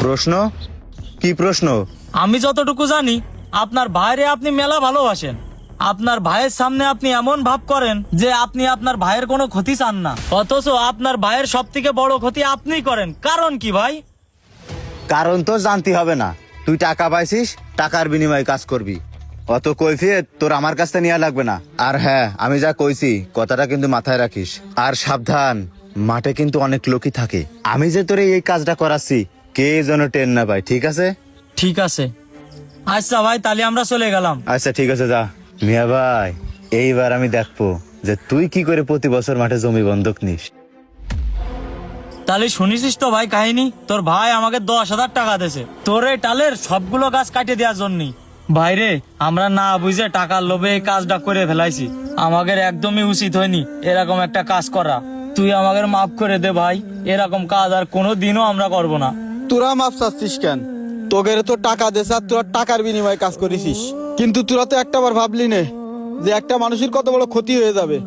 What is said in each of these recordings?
প্রশ্ন? কি প্রশ্ন? আমি যতটুকু জানি আপনার ভাইরে আপনি মেলা ভালোবাসেন। আপনার ভাইয়ের সামনে আপনি এমন ভাব করেন যে আপনি আপনার ভাইয়ের কোনো ক্ষতি চান না, অথচ আপনার ভাইয়ের সব থেকে বড় ক্ষতি আপনিই করেন। কারণ কি ভাই? কারণ তো জানতে হবে না। তুই টাকা পাইছিস, টাকার বিনিময়ে কাজ করবি। অত কৈফিয়ত তোর আমার কাছ থেকে নেওয়া লাগবে না। আর হ্যাঁ, আমি যা কইছি কথাটা কিন্তু মাথায় রাখিস। আর সাবধান, মাঠে কিন্তু অনেক লোকই থাকে। আমি যে তোরে এই কাজটা করাচ্ছি, কে যেন টেন না পায়, ঠিক আছে? ঠিক আছে। আচ্ছা ভাই, তাহলে আমরা চলে গেলাম। আচ্ছা ঠিক আছে, যা। মিয়া ভাই, এইবার আমি দেখবো যে তুই কি করে প্রতি বছর মাঠে জমি বন্ধক নিস। তাহলে শুনিসিস তো ভাই কাহিনী, তোর ভাই আমাকে 10,000 টাকা দিয়েছে তোর এই টালের সবগুলো গাছ কাটিয়ে দেওয়ার জন্য। ভাইরে, আমরা না বুঝে টাকার লোভে এই কাজটা করে ফেলাইছি। আমাদের একদমই উচিত হয়নি এরকম একটা কাজ করা। তুই আমাদের মাফ করে দে ভাই, এরকম কাজ আর কোনো দিনও আমরা করব না। তোরা মাপ চাচ্ছিস কেন? তোগের তো টাকা দেশ আর তোরা টাকার বিনিময়ে কাজ করেছিস, কিন্তু তোরা তো একটাবার ভাবলি নে যে একটা মানুষের কত বড় ক্ষতি হয়ে যাবে।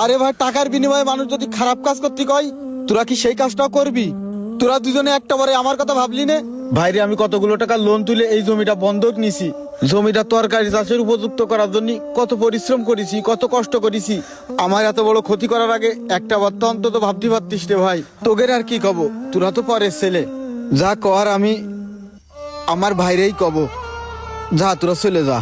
আরে ভাই, টাকার বিনিময়ে মানুষ যদি খারাপ কাজ করতে কয়, তোরা কি সেই কাজটাও করবি? তোরা দুজনে একটাবারে আমার কথা ভাবলি নে? ভাইরে, আমি কতগুলো টাকা লোন তুলে এই জমিটা বন্ধক নিছি। জমিটা তরকারি চাষের উপযুক্ত করার জন্য কত পরিশ্রম করেছি, কত কষ্ট করেছি। আমার এত বড় ক্ষতি করার আগে একটা বার তো অন্তত ভাবতে পারতিস রে ভাই। তোগের আর কি কব, তোরা তো পরের ছেলে। যা কর আমি আমার ভাইরেই কব, যা তোরা চলে যা।